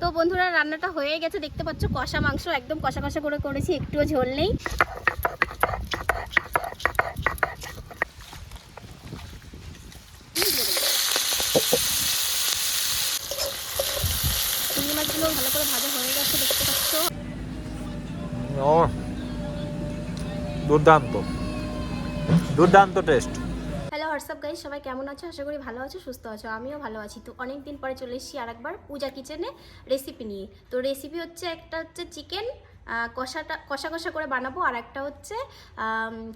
তো বন্ধুরা রান্নাটা হয়ে গেছে, দেখতে পাচ্ছ কষা মাংস একদম কষা কষা করে করেছি, একটুও ঝোল নেই। চিংড়ি মাছগুলো ভালো করে ভাজা হয়ে গেছে, দেখতে পাচ্ছ। দুর্দান্ত দুর্দান্ত টেস্ট। হ্যালো হোয়াটসঅ্যাপ গাইস, সবাই কেমন আছো? আশা করি ভালো আছো, সুস্থ আছো। আমিও ভালো আছি। তো অনেক দিন পরে চলে এসেছি আরেকবার পূজা কিচেনে রেসিপি নিয়ে। তো রেসিপি হচ্ছে, একটা হচ্ছে চিকেন কষা কষা করে বানাবো, আর একটা হচ্ছে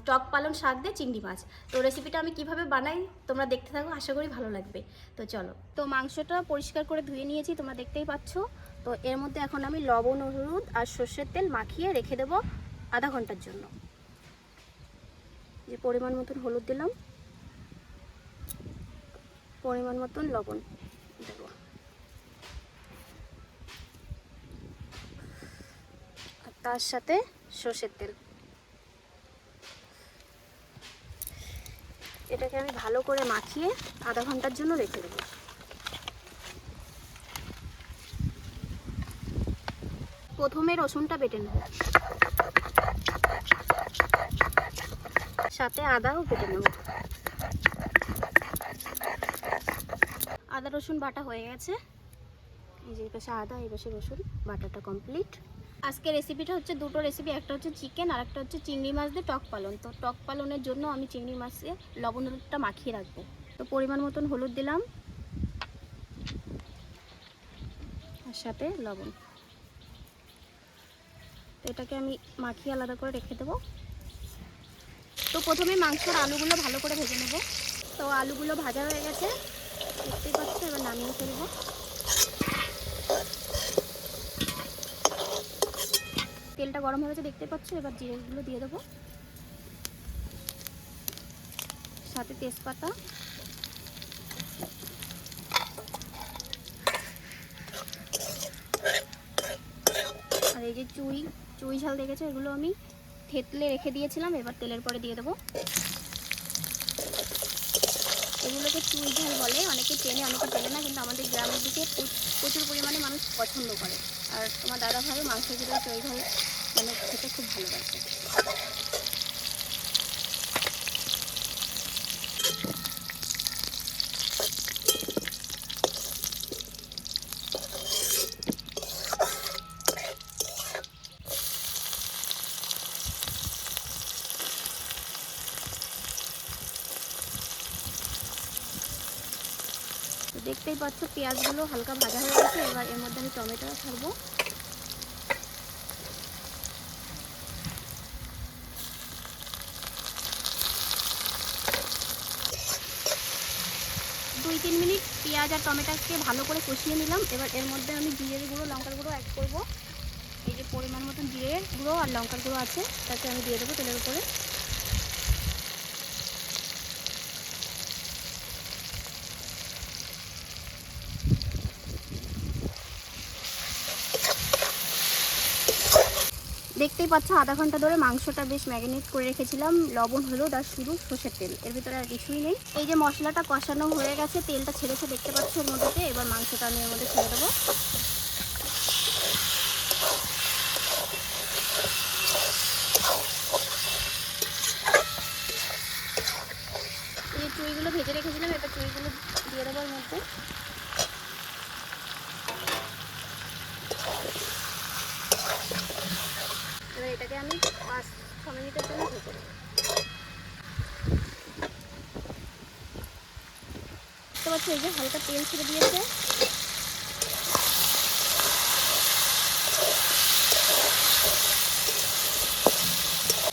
টক পালং শাক দিয়ে চিংড়ি মাছ। তো রেসিপিটা আমি কিভাবে বানাই তোমরা দেখতে থাকো, আশা করি ভালো লাগবে। তো চলো। তো মাংসটা পরিষ্কার করে ধুয়ে নিয়েছি, তোমরা দেখতেই পাচ্ছ। তো এর মধ্যে এখন আমি লবণ, হলুদ আর সর্ষের তেল মাখিয়ে রেখে দেবো আধা ঘন্টার জন্য। যে পরিমাণ মতন হলুদ দিলাম, পরিমাণ মতন লবণ দেব, আর তার সাথে সর্ষের তেল। এটাকে আমি ভালো করে মাখিয়ে আধা ঘন্টার জন্য রেখে দেব। প্রথমে রসুনটা বেটে নেব, সাথে আদাও বেটে নেব। আদা রসুন বাটা হয়ে গেছে, এই যে পাশে আদা, এই পাশে রসুন, বাটাটা কমপ্লিট। আজকে রেসিপিটা হচ্ছে দুটো রেসিপি, একটা হচ্ছে চিকেন আর একটা হচ্ছে চিংড়ি মাছ দিয়ে টক পালন। তো টক পালনের জন্য আমি চিংড়ি মাছে লবণ হলুদটা মাখিয়ে রাখবো। তো পরিমাণ মতন হলুদ দিলাম, আর সাথে লবণ। তো এটাকে আমি মাখিয়ে আলাদা করে রেখে দেবো। তো প্রথমে মাংসের আলুগুলো ভালো করে ভেজে নেব। তো আলুগুলো ভাজা হয়ে গেছে, দেখতেই পাচ্ছ। এবার নামিয়ে ফেলবো। তেলটা গরম হয়ে গেছে, দেখতে পাচ্ছ। এবার জিরেগুলো দিয়ে দেবো, সাথে তেজপাতা, আর এই যে চুই ঝাল দেখেছো, এগুলো আমি থেতলে রেখে দিয়েছিলাম, এবার তেলের পরে দিয়ে দেবো। এগুলোকে চুই ঝাল বলে, অনেকে চেনে অনেকে চেনে না, কিন্তু আমাদের গ্রামের দিকে প্রচুর পরিমাণে মানুষ পছন্দ করে। আর তোমার দাদা ভাবে মাংসের ভিতরে চুই ঝাল মানে খেতে খুব ভালোবাসে। দেখতেই পাচ্ছ পেঁয়াজগুলো হালকা ভাজা হয়ে গেছে। এবার এর মধ্যে আমি টমেটো ছাড়বো। দুই তিন মিনিট পেঁয়াজ আর টমেটোকে ভালো করে কষিয়ে নিলাম। এবার এর মধ্যে আমি জিরের গুঁড়ো, লঙ্কার গুঁড়ো অ্যাড করবো। এই যে পরিমাণ মতন জিরের গুঁড়ো আর লঙ্কার গুঁড়ো আছে, তাকে আমি দিয়ে দেবো তেলের উপরে। দেখতেই পাচ্ছ আধা ঘন্টা ধরে মাংসটা বেশ ম্যারিনেট করে রেখেছিলাম, লবণ, হলুদ আর শুধু সর্ষের তেল, এর ভিতরে আর কিছুই নেই। এই যে মশলাটা কষানো হয়ে গেছে, তেলটা ছেড়েছে, দেখতে পাচ্ছ এর মধ্যে। এবার মাংসটা আমি এর মধ্যে ছেড়ে দেবো। এই যে চুইগুলো ভেজে রেখেছিলাম, এবার চুইগুলো দিয়ে দেবো এর মধ্যে। এবার এটাকে আমি 5-6 মিনিটের জন্য ঢেকে দেবো। দেখতে পাচ্ছ এই যে হালকা তেল ছেড়ে দিয়েছে।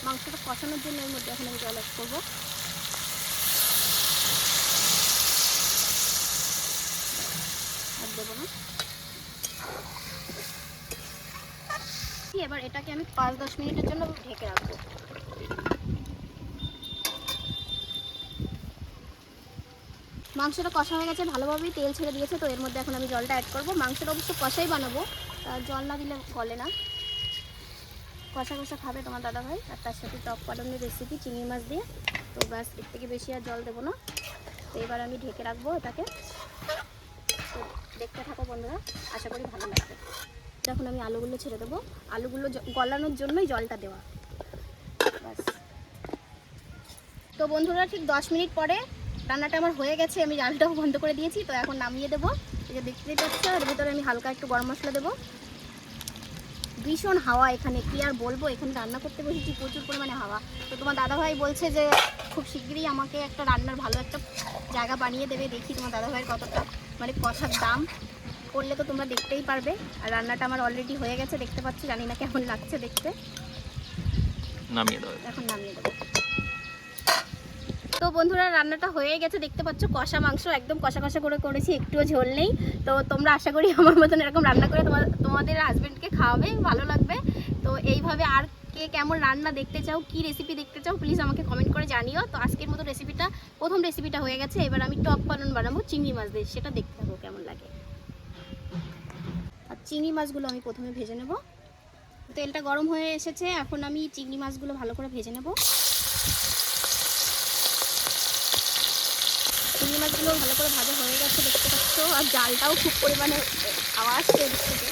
মাংসটা কষানোর জন্য এর মধ্যে এখন আমি জল অ্যাড করবো। আর দেবো না। এবার এটাকে আমি 5-10 মিনিটের জন্য ঢেকে রাখবো। মাংসটা কষা হয়ে গেছে, ভালোভাবেই তেল ছেড়ে দিয়েছে। তো এর মধ্যে এখন আমি জলটা অ্যাড করবো। মাংসটা অবশ্য কষাই বানাবো, জল না দিলে গলে না। কষা কষা খাবে তোমার দাদা ভাই। আর তার সাথে টক পালনের রেসিপি চিংড়ি মাছ দিয়ে। তো ব্যাস, এর থেকে বেশি আর জল দেবো না। তো এবার আমি ঢেকে রাখবো এটাকে। তো দেখতে থাকো বন্ধুরা, আশা করি ভালো লাগবে। এখন আমি আলুগুলো ছেড়ে দেবো, আলুগুলো গলানোর জন্যই জলটা দেওয়া। ব্যাস। তো বন্ধুরা ঠিক 10 মিনিট পরে রান্নাটা আমার হয়ে গেছে, আমি জালটাও বন্ধ করে দিয়েছি। তো এখন নামিয়ে দেবো। এই যে দেখতেই পাচ্ছ, এর ভিতরে আমি হালকা একটু গরম মশলা দেবো। ভীষণ হাওয়া এখানে, কি আর বলবো, এখানে রান্না করতে বসেছি, প্রচুর পরিমাণে হাওয়া। তো তোমার দাদাভাই বলছে যে খুব শিগগিরই আমাকে একটা রান্নার ভালো একটা জায়গা বানিয়ে দেবে। দেখি তোমার দাদাভাইয়ের কতটা মানে কষার দাম করলে তো তোমরা দেখতেই পারবে। আর রান্নাটা আমার অলরেডি হয়ে গেছে, দেখতে পাচ্ছি, জানি না কেমন লাগছে দেখতে। নামিয়ে দাও। এখন নামিয়ে দেবো। তো বন্ধুরা রান্নাটা হয়ে গেছে, দেখতে পাচ্ছ কষা মাংস, একদম কষা কষা করে করেছি, একটুও ঝোল নেই। তো তোমরা আশা করি আমার মতন এরকম রান্না করে তোমাদের হাজবেন্ডকে খাওয়াবে, ভালো লাগবে। তো এইভাবে আর কে কেমন রান্না দেখতে চাও, কি রেসিপি দেখতে চাও, প্লিজ আমাকে কমেন্ট করে জানিও। তো আজকের মতো প্রথম রেসিপিটা হয়ে গেছে। এবার আমি টক পালন বানাবো চিংড়ি মাছ দিয়ে, সেটা দেখতে থাকো কেমন লাগে। আর চিংড়ি মাছগুলো আমি প্রথমে ভেজে নেব। তেলটা গরম হয়ে এসেছে, এখন আমি চিংড়ি মাছগুলো ভালো করে ভেজে নেব। চিংড়ি মাছগুলো ভালো করে ভাজা হয়ে গেছে, দেখতে পাচ্ছ। আর জালটাও খুব পরিমাণে খাওয়া আসছে এদিক থেকে,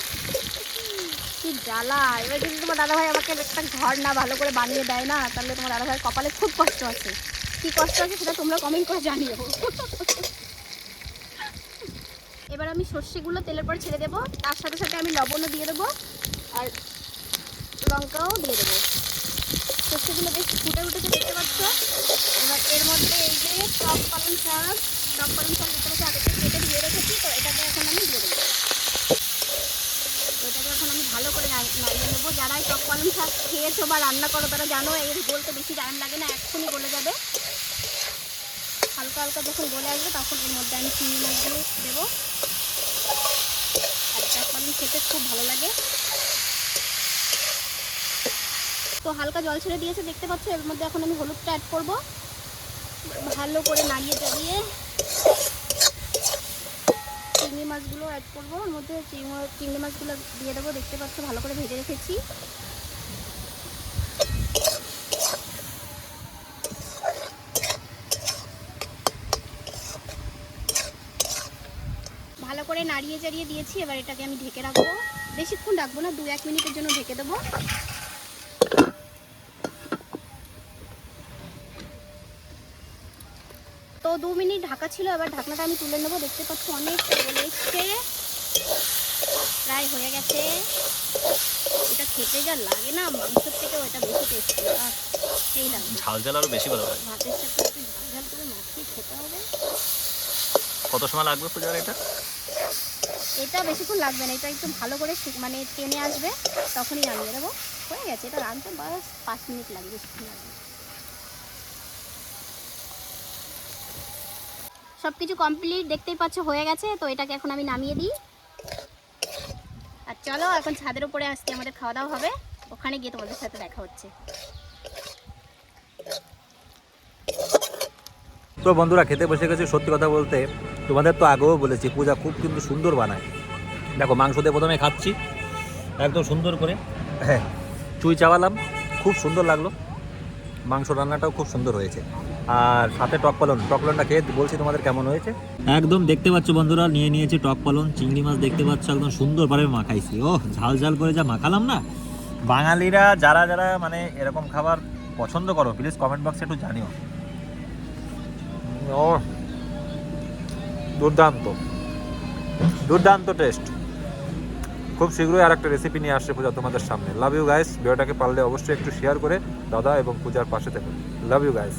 কি জ্বালা। এবার যদি তোমার দাদাভাই আমাকে একটা ঘর না ভালো করে বানিয়ে দেয় না, তাহলে তোমার দাদাভাইয়ের কপালে খুব কষ্ট আছে। কী কষ্ট আছে সেটা তোমরা কমেন্ট করে জানিও। এবার আমি সর্ষেগুলো তেলের পরে ছেড়ে দেবো, তার সাথে সাথে আমি লবণও দিয়ে দেবো আর লঙ্কাও দিয়ে দেবো। সর্ষেগুলো বেশ ফুটে উঠেছে, দেখতে পাচ্ছ। এবার এর মধ্যে এই যে টক পালং শাক দেখতে পাচ্ছি, আগে থেকে কেটে দিয়ে রেখেছি। তো এটাকে এখন আমি দিয়ে দেবো। এটাকে এখন আমি ভালো করে নাড়িয়ে নেবো। যারা এই টক পালং শাক খেয়েছো বা রান্না করো তারা জানো এর গলতে বেশি টাইম লাগে না, এক্ষুনি গলে যাবে। হালকা হালকা যখন গলে আসবে তখন এর মধ্যে আমি চিংড়ি মাছগুলো দেবো। আর টক পালং খেতে খুব ভালো লাগে। তো হালকা জল ছেড়ে দিয়েছে, দেখতে পাচ্ছ। এর মধ্যে এখন আমি হলুদটা অ্যাড করবো, ভালো করে নাড়িয়ে চাড়িয়ে চিংড়ি মাছগুলো অ্যাড করবো। ওর মধ্যে চিংড়ি মাছগুলো দিয়ে দেবো, দেখতে পাচ্ছ ভালো করে ভেজে রেখেছি। ভালো করে নাড়িয়ে চাড়িয়ে দিয়েছি, এবার এটাকে আমি ঢেকে রাখবো। বেশিক্ষণ রাখবো না, 2-1 মিনিটের জন্য ঢেকে দেবো। তো 2 মিনিট ঢাকা ছিল, এবার ঢাকনাটা আমি তুলে নেবো। দেখতে পাচ্ছ অনেকটা গলে এসছে, প্রায় হয়ে গেছে। এটা খেতে যা লাগে না, মাংসের থেকেও এটা বেশি টেস্টি, আর সেই লাগবে। ঝাল ঝাল আরো বেশি ভালো লাগে। ভাতের সাথে একটু ঝাল ঝাল করে মাখিয়ে খেতে হবে। কত সময় লাগবে পূজার এটা? এটা বেশিক্ষণ লাগবে না, এটা একটু ভালো করে মানে টেনে আসবে, তখনই নামিয়ে দেবো। হয়ে গেছে, এটা রাঁধতে বাস 5 মিনিট লাগবে, বেশিক্ষণ লাগবে। সব কিছু কমপ্লিট, দেখতেই পাচ্ছ হয়ে গেছে। তো এটাকে এখন আমি নামিয়ে দিই। আর চলো এখন ছাদের উপরে আজকে আমাদের খাওয়া দাওয়া হবে, ওখানে গিয়ে তোমাদের সাথে দেখা হচ্ছে। তো বন্ধুরা খেতে বসে গেছি। সত্যি কথা বলতে তোমাদের তো আগেও বলেছি পূজা খুব কিন্তু সুন্দর বানায়। দেখো মাংস দিয়ে প্রথমে খাচ্ছি একদম সুন্দর করে, হ্যাঁ চুই চাওয়ালাম, খুব সুন্দর লাগলো। মাংস রান্নাটাও খুব সুন্দর হয়েছে। আর সাথে টক পালনটা খেয়ে বলছি তোমাদের কেমন হয়েছে। একদম দেখতে পাচ্ছ বন্ধুরা, নিয়ে নিয়েছি টক পালন, চিংড়ি মাছ দেখতে পাচ্ছ একদম সুন্দরভাবে মাখাইছি। ওহ ঝাল ঝাল করে যা মাখালাম না। বাঙালিরা যারা যারা মানে এরকম খাবার পছন্দ করো প্লিজ কমেন্ট বক্সে একটু জানিও। ও দুর্দান্ত টেস্ট। খুব শীঘ্রই আর একটা রেসিপি নিয়ে আসছে পূজা তোমাদের সামনে। Love you guys. ভিডিওটাকে পারলে অবশ্যই একটু শেয়ার করে দাদা এবং পূজার পাশে থেকো। Love you guys.